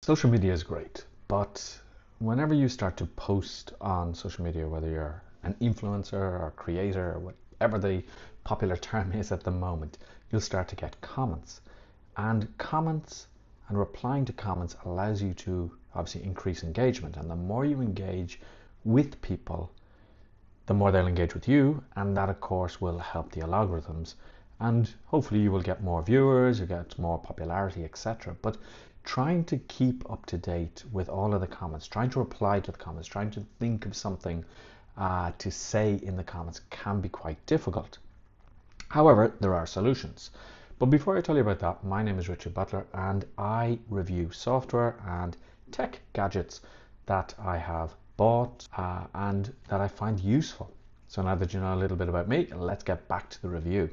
Social media is great, but whenever you start to post on social media, whether you're an influencer or creator or whatever the popular term is at the moment, you'll start to get comments. And comments and replying to comments allows you to obviously increase engagement. And the more you engage with people, the more they'll engage with you. And that, of course, will help the algorithms. And hopefully you will get more viewers, you get more popularity, etc. But trying to keep up to date with all of the comments, trying to reply to the comments, trying to think of something to say in the comments can be quite difficult. However, there are solutions. But before I tell you about that, my name is Richard Butler and I review software and tech gadgets that I have bought and that I find useful. So now that you know a little bit about me, let's get back to the review.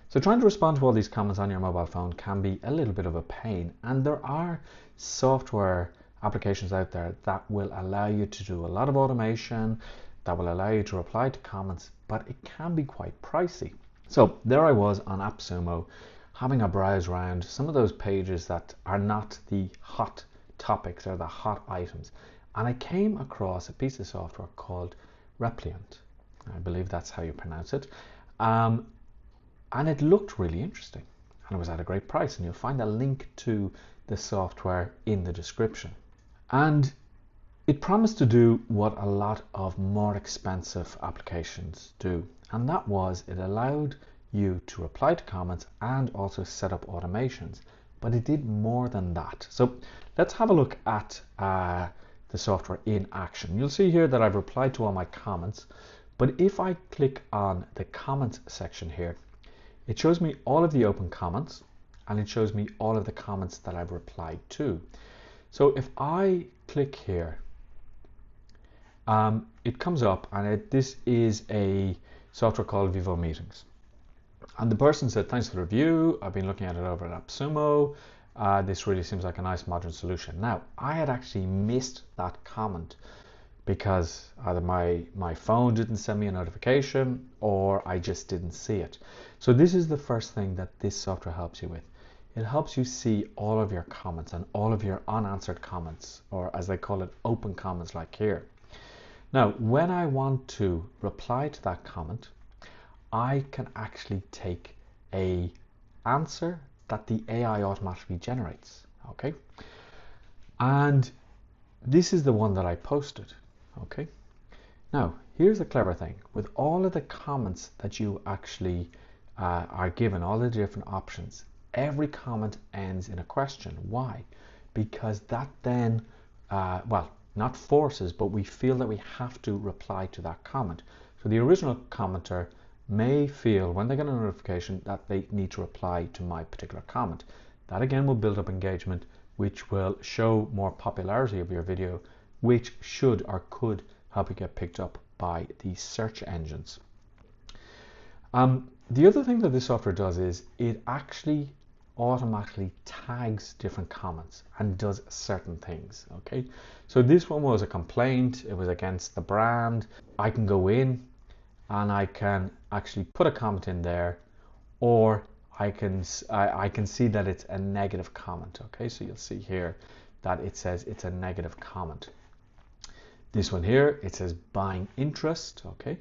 So trying to respond to all these comments on your mobile phone can be a little bit of a pain, and there are software applications out there that will allow you to do a lot of automation, that will allow you to reply to comments, but it can be quite pricey. So there I was on AppSumo having a browse around some of those pages that are not the hot topics or the hot items, and I came across a piece of software called Repliant. I believe that's how you pronounce it. And it looked really interesting and it was at a great price, and you'll find a link to the software in the description. And it promised to do what a lot of more expensive applications do, and that was it allowed you to reply to comments and also set up automations, but it did more than that. So let's have a look at the software in action. You'll see here that I've replied to all my comments, but if I click on the comments section here, it shows me all of the open comments and it shows me all of the comments that I've replied to. So if I click here, it comes up and this is a software called Vivo Meetings. And the person said, thanks for the review. I've been looking at it over at AppSumo. This really seems like a nice modern solution. Now, I had actually missed that comment because either my phone didn't send me a notification or I just didn't see it. So this is the first thing that this software helps you with. It helps you see all of your comments and all of your unanswered comments, or as they call it, open comments like here. Now, when I want to reply to that comment, I can actually take an answer that the AI automatically generates, okay? And this is the one that I posted. Okay, now here's a clever thing. With all of the comments that you actually are given, all the different options, every comment ends in a question. Why? Because that then, well, not forces, but we feel that we have to reply to that comment. So the original commenter may feel when they get a notification that they need to reply to my particular comment. That again will build up engagement, which will show more popularity of your video, which should or could help you get picked up by the search engines. The other thing that this software does is it actually automatically tags different comments and does certain things. Okay, so this one was a complaint. It was against the brand. I can go in and I can actually put a comment in there, or I can see that it's a negative comment. Okay, so you'll see here that it says it's a negative comment. This one here, it says buying interest, okay?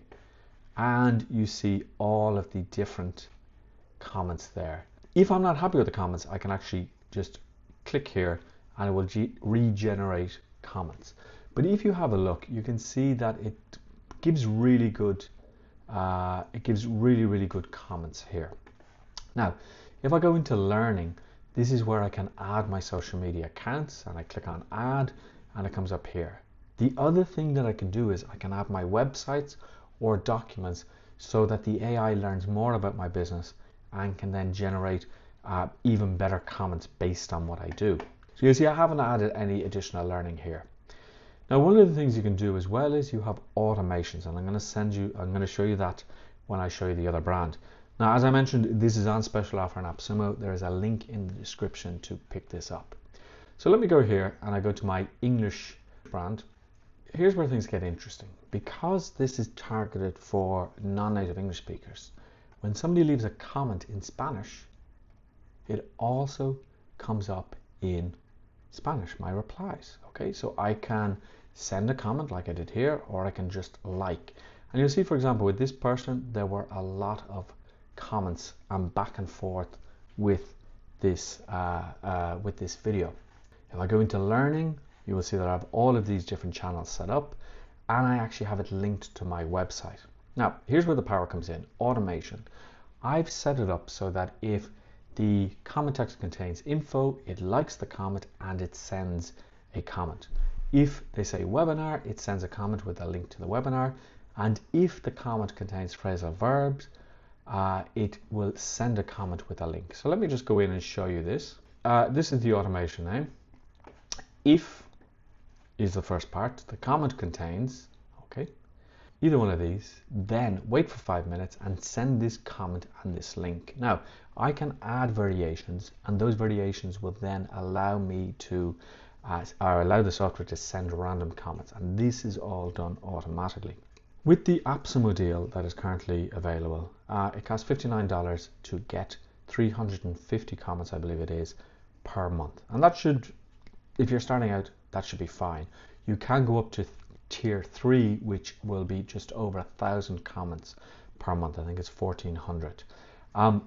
And you see all of the different comments there. If I'm not happy with the comments, I can actually just click here and it will regenerate comments. But if you have a look, you can see that it gives really good, really good comments here. Now, if I go into learning, this is where I can add my social media accounts, and I click on add and it comes up here. The other thing that I can do is I can add my websites or documents so that the AI learns more about my business and can then generate even better comments based on what I do. So you see, I haven't added any additional learning here. Now, one of the things you can do as well is you have automations, and I'm going to show you that when I show you the other brand. Now, as I mentioned, this is on special offer on AppSumo. There is a link in the description to pick this up. So let me go here and I go to my English brand. Here's where things get interesting. Because this is targeted for non-native English speakers, when somebody leaves a comment in Spanish, it also comes up in Spanish, my replies. Okay, so I can send a comment like I did here, or I can just like. And you'll see, for example, with this person, there were a lot of comments and back and forth with this video. If I go into learning, you will see that I have all of these different channels set up, and I actually have it linked to my website. Now, here's where the power comes in, automation. I've set it up so that if the comment text contains info, it likes the comment and it sends a comment. If they say webinar, it sends a comment with a link to the webinar. And if the comment contains phrasal verbs, it will send a comment with a link. So let me just go in and show you this. This is the automation name. If is the first part, the comment contains, okay, either one of these, then wait for 5 minutes and send this comment and this link. Now, I can add variations, and those variations will then allow me to, or allow the software to send random comments, and this is all done automatically. With the AppSumo deal that is currently available, it costs $59 to get 350 comments, I believe it is, per month. And that should, if you're starting out, that should be fine. You can go up to tier 3, which will be just over 1,000 comments per month. I think it's 1,400.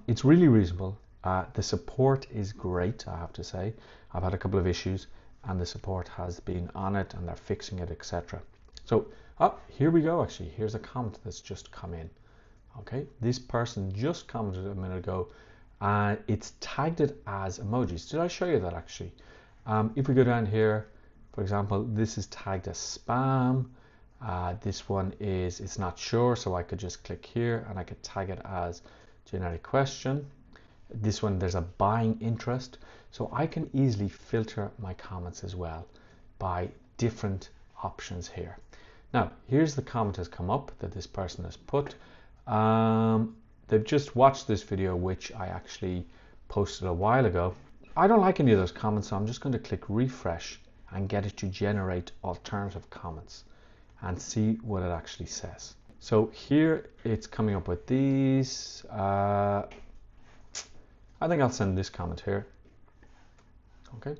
It's really reasonable. The support is great, I have to say. I've had a couple of issues and the support has been on it and they're fixing it, etc. So here we go. Actually, here's a comment that's just come in. Okay, this person just commented a minute ago. It's tagged it as emojis. Did I show you that actually? If we go down here, for example, this is tagged as spam. This one is, it's not sure, so I could just click here and I could tag it as generic question. This one, there's a buying interest. So I can easily filter my comments as well by different options here. Now, here's the comment has come up that this person has put. They've just watched this video, which I actually posted a while ago. I don't like any of those comments, so I'm just going to click refresh and get it to generate alternative comments and see what it actually says. So here it's coming up with these. I think I'll send this comment here. Okay,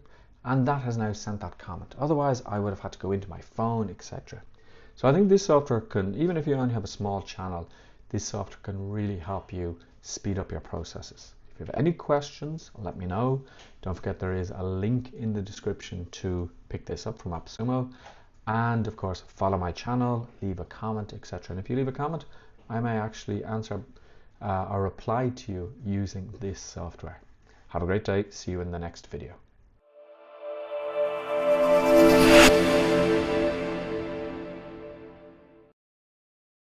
and that has now sent that comment. Otherwise, I would have had to go into my phone, etc. So I think this software can, even if you only have a small channel, this software can really help you speed up your processes. If you have any questions, let me know. Don't forget there is a link in the description to pick this up from AppSumo. And of course, follow my channel, leave a comment, etc. And if you leave a comment, I may actually answer or reply to you using this software. Have a great day. See you in the next video.